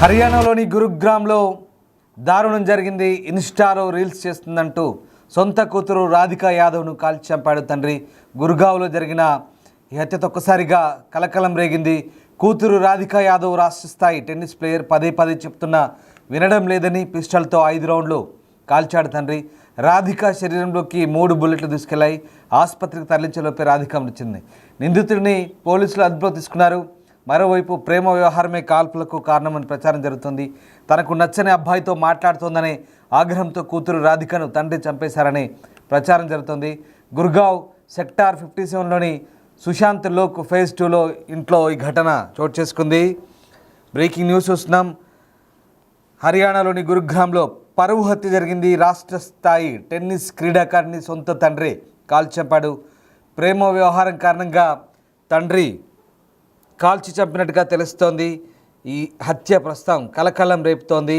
హర్యానాలోని గురుగ్రామ్లో దారుణం జరిగింది. ఇన్స్టాలో రీల్స్ చేస్తుందంటూ సొంత కూతురు రాధికా యాదవ్ను కాల్చి చంపాడు తండ్రి. గురుగావ్లో జరిగిన ఈ హత్యతో ఒక్కసారిగా కలకలం రేగింది. కూతురు రాధికా యాదవ్ రాష్ట్ర స్థాయి టెన్నిస్ ప్లేయర్. పదే పదే చెప్తున్నా వినడం లేదని పిస్టల్తో 5 రౌండ్లు కాల్చాడు తండ్రి. రాధిక శరీరంలోకి 3 బుల్లెట్లు దూసుకెళ్లాయి. ఆసుపత్రికి తరలించేలోపే రాధిక మృతింది. నిందితుడిని పోలీసులు అదుపులో తీసుకున్నారు. మరోవైపు ప్రేమ వ్యవహారమే కాల్పులకు కారణమని ప్రచారం జరుగుతుంది. తనకు నచ్చని అబ్బాయితో మాట్లాడుతోందనే ఆగ్రహంతో కూతురు రాధికను తండ్రి చంపేశారని ప్రచారం జరుగుతుంది. గుర్గావ్ సెక్టార్ 57లోని సుశాంత్ లోక్ ఫేజ్ 2లో ఇంట్లో ఈ ఘటన చోటు చేసుకుంది. బ్రేకింగ్ న్యూస్ చూస్తున్నాం. హర్యానాలోని గురుగ్రామ్లో పరువు హత్య జరిగింది. రాష్ట్ర స్థాయి టెన్నిస్ క్రీడాకారిణి సొంత తండ్రి కాల్చి చంపాడు. ప్రేమ వ్యవహారం కారణంగా తండ్రి కాల్చి చంపినట్టుగా తెలుస్తోంది. ఈ హత్య ప్రస్తుతం కలకలం రేపుతోంది.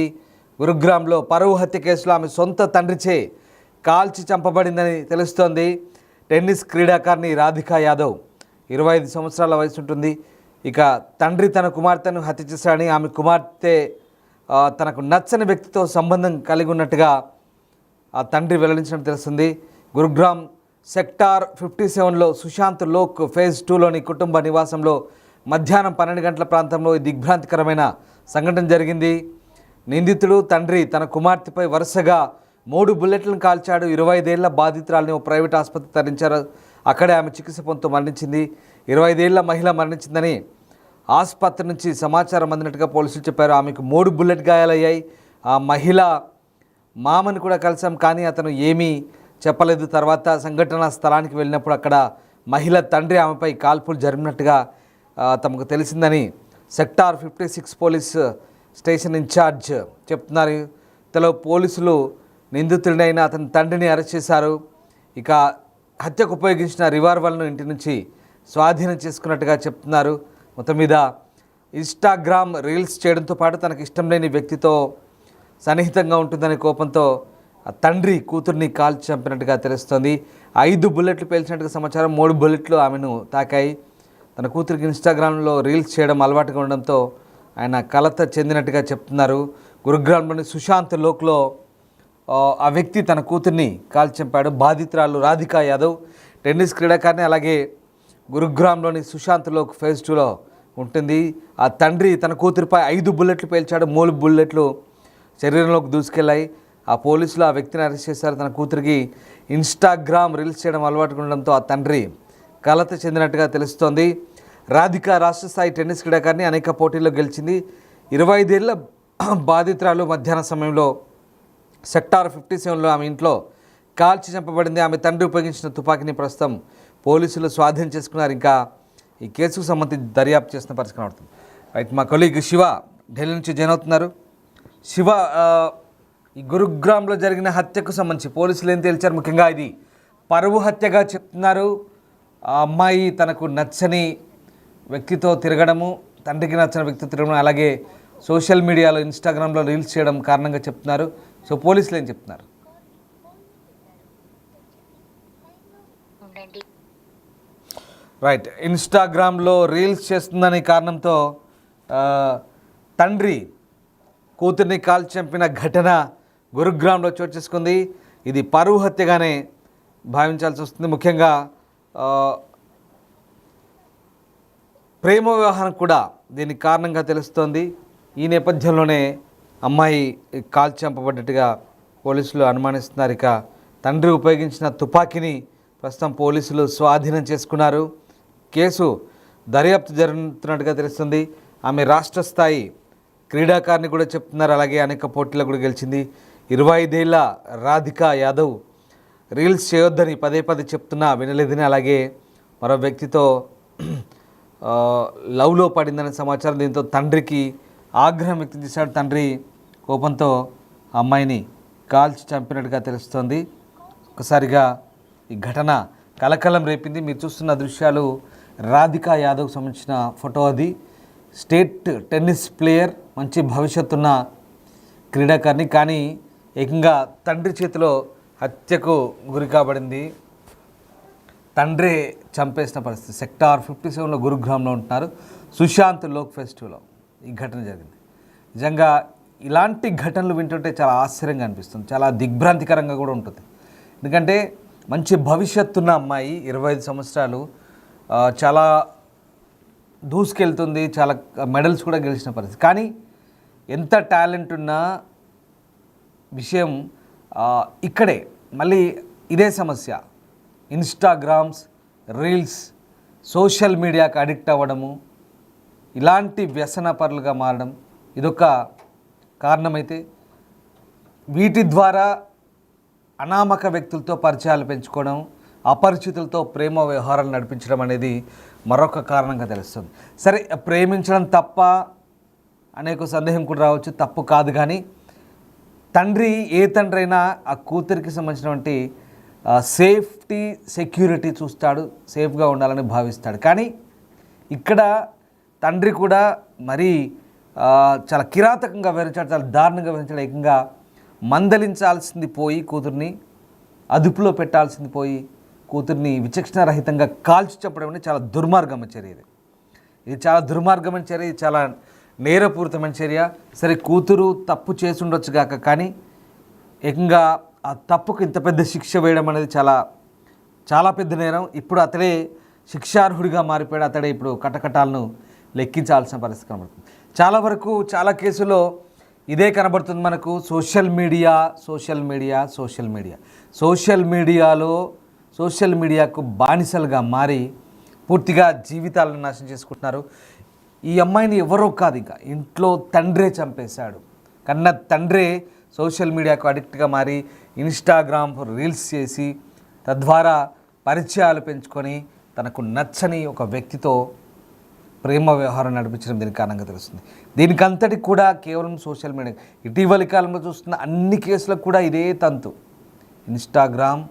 గురుగ్రామ్లో పరువు హత్య కేసులో ఆమె సొంత తండ్రిచే కాల్చి చంపబడిందని తెలుస్తోంది. టెన్నిస్ క్రీడాకారిణి రాధికా యాదవ్ 25 సంవత్సరాల వయసు ఉంటుంది. ఇక తండ్రి తన కుమార్తెను హత్య చేశాడని, ఆమె కుమార్తె తనకు నచ్చని వ్యక్తితో సంబంధం కలిగి ఉన్నట్టుగా ఆ తండ్రి వెల్లడించినట్టు తెలుస్తుంది. గురుగ్రామ్ సెక్టార్ 57లో సుశాంత్ లోక్ ఫేజ్ 2లోని కుటుంబ నివాసంలో మధ్యాహ్నం 12 గంటల ప్రాంతంలో ఈ దిగ్భ్రాంతికరమైన సంఘటన జరిగింది. నిందితుడు తండ్రి తన కుమార్తెపై వరుసగా 3 బుల్లెట్లను కాల్చాడు. 25 ఏళ్ల బాధితురాలని ఓ ప్రైవేట్ ఆసుపత్రికి తరలించారు. అక్కడే ఆమె చికిత్స పొందుతూ మరణించింది. 25 ఏళ్ల మహిళ మరణించిందని ఆసుపత్రి నుంచి సమాచారం అందినట్టుగా పోలీసులు చెప్పారు. ఆమెకు 3 బుల్లెట్ గాయాలయ్యాయి. ఆ మహిళ మామని కూడా కలిసాం, కానీ అతను ఏమీ చెప్పలేదు. తర్వాత సంఘటనా స్థలానికి వెళ్ళినప్పుడు అక్కడ మహిళ తండ్రి ఆమెపై కాల్పులు జరిపినట్టుగా తమకు తెలిసిందని సెక్టార్ 56 పోలీస్ స్టేషన్ ఇన్ఛార్జ్ చెప్తున్నారు. ఇంతలో పోలీసులు నిందితుడినైన అతని తండ్రిని అరెస్ట్ చేశారు. ఇక హత్యకు ఉపయోగించిన రివాల్వర్ను ఇంటి నుంచి స్వాధీనం చేసుకున్నట్టుగా చెప్తున్నారు. మొత్తం మీద ఇన్స్టాగ్రామ్ రీల్స్ చేయడంతో పాటు తనకు ఇష్టం లేని వ్యక్తితో సన్నిహితంగా ఉంటుందనే కోపంతో ఆ తండ్రి కూతుర్ని కాల్చి చంపినట్టుగా తెలుస్తోంది. 5 బుల్లెట్లు పేల్చినట్టుగా సమాచారం. 3 బుల్లెట్లు ఆమెను తాకాయి. తన కూతురికి ఇన్స్టాగ్రామ్లో రీల్స్ చేయడం అలవాటుగా ఉండడంతో ఆయన కలత చెందినట్టుగా చెప్తున్నారు. గురుగ్రామ్లోని సుశాంత్ లోక్లో ఆ వ్యక్తి తన కూతుర్ని కాల్చి చంపాడు. బాధితురాలు రాధికా యాదవ్ టెన్నిస్ క్రీడాకారిణి. అలాగే గురుగ్రామ్లోని సుశాంత్ లోక్ ఫేజ్ 2లో ఉంటుంది. ఆ తండ్రి తన కూతురిపై 5 బుల్లెట్లు పేల్చాడు. 3 బుల్లెట్లు శరీరంలోకి దూసుకెళ్లాయి. ఆ పోలీసులు ఆ వ్యక్తిని అరెస్ట్ చేశారు. తన కూతురికి ఇన్స్టాగ్రామ్ రీల్స్ చేయడం అలవాటుగా ఉండడంతో ఆ తండ్రి కలత చెందినట్టుగా తెలుస్తోంది. రాధిక రాష్ట్ర స్థాయి టెన్నిస్ క్రీడాకారిణి. అనేక పోటీల్లో గెలిచింది. 25 ఏళ్ల బాధితురాలు మధ్యాహ్నం సమయంలో సెక్టార్ 57లో ఆమె ఇంట్లో కాల్చి చంపబడింది. ఆమె తండ్రి ఉపయోగించిన తుపాకీని ప్రస్తుతం పోలీసులు స్వాధీనం చేసుకున్నారు. ఇంకా ఈ కేసుకు సంబంధించి దర్యాప్తు చేసిన పరిస్థితి కనబడుతుంది. రైట్, మా కొలీగ్ శివ ఢిల్లీ నుంచి జాయిన్ అవుతున్నారు. శివ, ఈ గురుగ్రామ్లో జరిగిన హత్యకు సంబంధించి పోలీసులు ఏం తేల్చారు? ముఖ్యంగా ఇది పరువు హత్యగా చెప్తున్నారు. ఆ అమ్మాయి తనకు నచ్చని వ్యక్తితో తిరగడము, తండ్రికి నచ్చని వ్యక్తితో తిరగడం, అలాగే సోషల్ మీడియాలో ఇన్స్టాగ్రామ్లో రీల్స్ చేయడం కారణంగా చెప్తున్నారు. సో పోలీసులు ఏం చెప్తున్నారు? రైట్, ఇన్స్టాగ్రామ్లో రీల్స్ చేస్తుందనే కారణంతో తండ్రి కూతుర్ని కాల్చి చంపిన ఘటన గురుగ్రామ్లో చోటు చేసుకుంది. ఇది పరువు హత్యగానే భావించాల్సి వస్తుంది. ముఖ్యంగా ప్రేమ వ్యవహారం కూడా దీనికి కారణంగా తెలుస్తోంది. ఈ నేపథ్యంలోనే అమ్మాయి కాల్చి చంపబడ్డట్టుగా పోలీసులు అనుమానిస్తున్నారు. ఇక తండ్రి ఉపయోగించిన తుపాకీని ప్రస్తుతం పోలీసులు స్వాధీనం చేసుకున్నారు. కేసు దర్యాప్తు జరుగుతున్నట్టుగా తెలుస్తుంది. ఆమె రాష్ట్ర స్థాయి క్రీడాకారిణి కూడా చెప్తున్నారు. అలాగే అనేక పోటీల్లో కూడా గెలిచింది. 25 ఏళ్ల రాధికా యాదవ్ రీల్స్ చేయొద్దని పదే పదే చెప్తున్నా వినలేదని, అలాగే మరో వ్యక్తితో లవ్లో పడిందనే సమాచారం. దీంతో తండ్రికి ఆగ్రహం వ్యక్తం చేశాడు. తండ్రి కోపంతో అమ్మాయిని కాల్చి చంపినట్టుగా తెలుస్తోంది. ఒకసారిగా ఈ ఘటన కలకలం రేపింది. మీరు చూస్తున్న దృశ్యాలు రాధికా యాదవ్కి సంబంధించిన ఫోటో. అది స్టేట్ టెన్నిస్ ప్లేయర్, మంచి భవిష్యత్తున్న క్రీడాకారిణి. కానీ ఏకంగా తండ్రి చేతిలో హత్యకు గురి కాబడింది. తండ్రి చంపేసిన పరిస్థితి. సెక్టార్ 57లో గురుగ్రామ్లో ఉంటున్నారు. సుశాంత్ లోక్ ఫెస్టివల్లో ఈ ఘటన జరిగింది. నిజంగా ఇలాంటి ఘటనలు వింటుంటే చాలా ఆశ్చర్యంగా అనిపిస్తుంది, చాలా దిగ్భ్రాంతికరంగా కూడా ఉంటుంది. ఎందుకంటే మంచి భవిష్యత్తున్న అమ్మాయి 25 సంవత్సరాలు, చాలా దూసుకెళ్తుంది, చాలా మెడల్స్ కూడా గెలిచిన పరిస్థితి. కానీ ఎంత టాలెంట్ ఉన్న విషయం ఇక్కడే మళ్ళీ ఇదే సమస్య. ఇన్స్టాగ్రామ్స్, రీల్స్, సోషల్ మీడియాకి అడిక్ట్ అవ్వడము, ఇలాంటి వ్యసన పరులుగా మారడం ఇదొక కారణమైతే, వీటి ద్వారా అనామక వ్యక్తులతో పరిచయాలు పెంచుకోవడం, అపరిచితులతో ప్రేమ వ్యవహారాలు నడిపించడం అనేది మరొక కారణంగా తెలుస్తుంది. సరే, ప్రేమించడం తప్ప అనేక సందేహం కూడా రావచ్చు, తప్పు కాదు. కానీ తండ్రి, ఏ తండ్రి అయినా ఆ కూతురికి సంబంధించినటువంటి సేఫ్టీ, సెక్యూరిటీ చూస్తాడు, సేఫ్గా ఉండాలని భావిస్తాడు. కానీ ఇక్కడ తండ్రి కూడా మరీ చాలా కిరాతకంగా వివరించాడు, చాలా దారుణంగా వివరించాడు. ఏకంగా మందలించాల్సింది పోయి కూతుర్ని, అదుపులో పెట్టాల్సింది పోయి కూతుర్ని విచక్షణారహితంగా కాల్చి చెప్పడం అనేది చాలా దుర్మార్గమైన చర్య. ఇది చాలా దుర్మార్గమైన చర్య, ఇది చాలా నేరపూరితమైన చర్య. సరే, కూతురు తప్పు చేసి ఉండొచ్చు కాక, కానీ ఏకంగా ఆ తప్పుకు ఇంత పెద్ద శిక్ష వేయడం అనేది చాలా చాలా పెద్ద నేరం. ఇప్పుడు అతడే శిక్షార్హుడిగా మారిపోయాడు, అతడే ఇప్పుడు కటకటాలను లెక్కించాల్సిన పరిస్థితి కనబడుతుంది. చాలా వరకు చాలా కేసుల్లో ఇదే కనబడుతుంది మనకు. సోషల్ మీడియాకు బానిసలుగా మారి పూర్తిగా జీవితాలను నాశనం చేసుకుంటున్నారు. ఈ అమ్మాయిని ఎవరో కాదు, ఇంకా ఇంట్లో తండ్రే చంపేశాడు. కన్న తండ్రే సోషల్ మీడియాకు అడిక్ట్గా మారి ఇన్స్టాగ్రామ్ రీల్స్ చేసి తద్వారా పరిచయాలు పెంచుకొని తనకు నచ్చని ఒక వ్యక్తితో ప్రేమ వ్యవహారం నడిపించడం దీనికి కారణంగా తెలుస్తుంది. దీనికంతటి కూడా కేవలం సోషల్ మీడియా. ఇటీవలి కాలంలో చూస్తున్న అన్ని కేసులకు కూడా ఇదే తంతు. ఇన్స్టాగ్రామ్,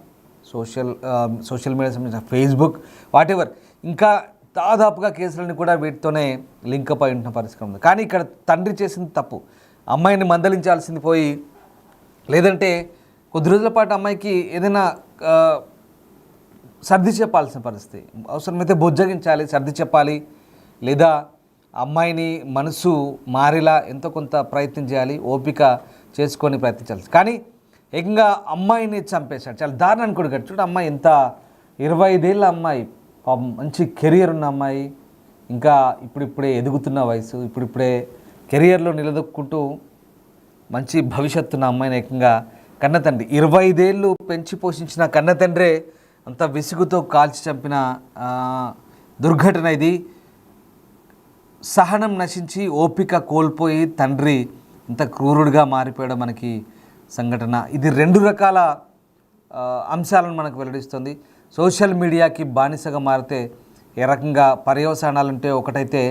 సోషల్ మీడియా సంబంధించిన ఫేస్బుక్, వాటెవర్, ఇంకా దాదాపుగా కేసులన్నీ కూడా వీటితోనే లింకప్ అయి ఉంటున్న పరిస్థితి ఉంది. కానీ ఇక్కడ తండ్రి చేసింది తప్పు. అమ్మాయిని మందలించాల్సింది పోయి, లేదంటే కొద్ది రోజుల పాటు అమ్మాయికి ఏదైనా సర్ది చెప్పాల్సిన పరిస్థితి, అవసరమైతే బొజ్జగించాలి, సర్ది చెప్పాలి, లేదా అమ్మాయిని మనసు మారేలా ఎంతో కొంత ప్రయత్నం చేయాలి, ఓపిక చేసుకొని ప్రయత్నించాలి. కానీ ఏకంగా అమ్మాయిని చంపేశాడు. చాలా దారుణాన్ని కూడా చూడు. అమ్మాయి ఎంత 25 ఏళ్ళ అమ్మాయి, మంచి కెరియర్ ఉన్న అమ్మాయి, ఇంకా ఇప్పుడిప్పుడే ఎదుగుతున్న వయసు, ఇప్పుడిప్పుడే కెరియర్లో నిలదొక్కుంటూ మంచి భవిష్యత్తున్న అమ్మాయిని ఏకంగా కన్నతండ్రి, 25 ఏళ్ళు పెంచి పోషించిన కన్నతండ్రే అంత విసుగుతో కాల్చి చంపిన దుర్ఘటన ఇది. సహనం నశించి ఓపిక కోల్పోయి తండ్రి ఇంత క్రూరుడిగా మారిపోయడం మనకి సంఘటన. ఇది 2 రకాల అంశాలను మనకు వెల్లడిస్తుంది. సోషల్ మీడియాకి బానిసగా మారితే ఏ రకంగా పర్యవసానాలుంటే, ఒకటైతే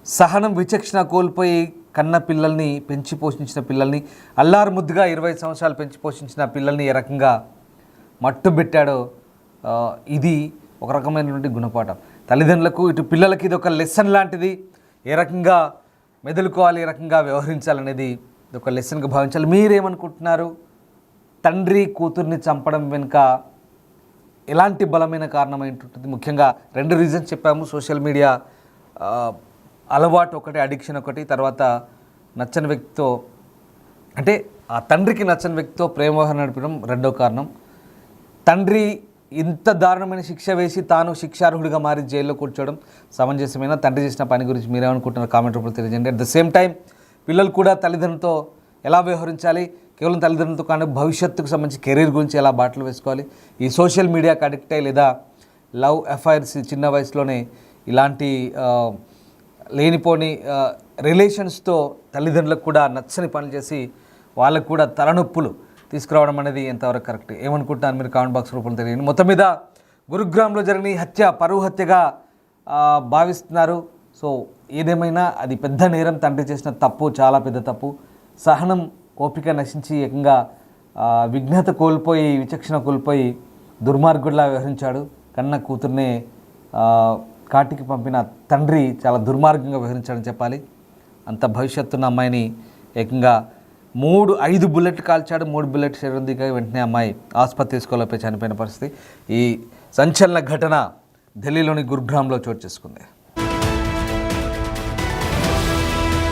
సహనం, విచక్షణ కోల్పోయి కన్న పిల్లల్ని, పెంచి పోషించిన పిల్లల్ని, అల్లారు ముద్దుగా 20 సంవత్సరాలు పెంచి పోషించిన పిల్లల్ని ఏ రకంగా మట్టు పెట్టాడో ఇది ఒక రకమైనటువంటి గుణపాఠం. తల్లిదండ్రులకు, ఇటు పిల్లలకి ఇది ఒక లెసన్ లాంటిది. ఏ రకంగా మెదులుకోవాలి, ఏ రకంగా వ్యవహరించాలనేది ఇది ఒక లెసన్గా భావించాలి. మీరేమనుకుంటున్నారు? తండ్రి కూతుర్ని చంపడం వెనుక ఎలాంటి బలమైన కారణమైంటుంది? ముఖ్యంగా 2 రీజన్స్ చెప్పాము. సోషల్ మీడియా అలవాటు ఒకటి, అడిక్షన్ ఒకటి, తర్వాత నచ్చని వ్యక్తితో, అంటే ఆ తండ్రికి నచ్చని వ్యక్తితో ప్రేమ వ్యవహారం నడపడం రెండో కారణం. తండ్రి ఇంత దారుణమైన శిక్ష వేసి తాను శిక్షార్హుడిగా మారి జైల్లో కూర్చోవడం సమంజసమైన? తండ్రి చేసిన పని గురించి మీరేమనుకుంటున్నారు? కామెంట్ రూపంలో తెలియజేయండి. అట్ ద సేమ్ టైం పిల్లలు కూడా తల్లిదండ్రులతో ఎలా వ్యవహరించాలి, కేవలం తల్లిదండ్రులతో కానీ భవిష్యత్తుకు సంబంధించి కెరీర్ గురించి ఎలా బాటలు వేసుకోవాలి, ఈ సోషల్ మీడియాకి అడిక్ట్ అయ్యి లేదా లవ్ అఫైర్స్ చిన్న వయసులోనే ఇలాంటి లేనిపోని రిలేషన్స్తో తల్లిదండ్రులకు కూడా నచ్చని పనులు చేసి వాళ్ళకు కూడా తలనొప్పులు తీసుకురావడం అనేది ఎంతవరకు కరెక్ట్? ఏమనుకుంటున్నారు మీరు? కామెంట్ బాక్స్ రూపంలో తెలియండి. మొత్తం మీద గురుగ్రామ్లో జరిగిన హత్య పరువు హత్యగా భావిస్తున్నారు. సో ఏదేమైనా అది పెద్ద నేరం, తండ్రి చేసిన తప్పు, చాలా పెద్ద తప్పు. సహనం, ఓపిక నశించి ఏకంగా విఘ్నత కోల్పోయి, విచక్షణ కోల్పోయి దుర్మార్గుడిలా వ్యవహరించాడు. కన్న కూతుర్నే కాటికి పంపిన తండ్రి చాలా దుర్మార్గంగా వ్యవహరించాడని చెప్పాలి. అంత భవిష్యత్తున్న అమ్మాయిని ఏకంగా 5 బుల్లెట్లు కాల్చాడు. 3 బుల్లెట్ శరీరం దిగా వెంటనే అమ్మాయి ఆసుపత్రి తీసుకోలేకపోయి చనిపోయిన పరిస్థితి. ఈ సంచలన ఘటన ఢిల్లీలోని గురుగ్రామ్లో చోటు చేసుకుంది.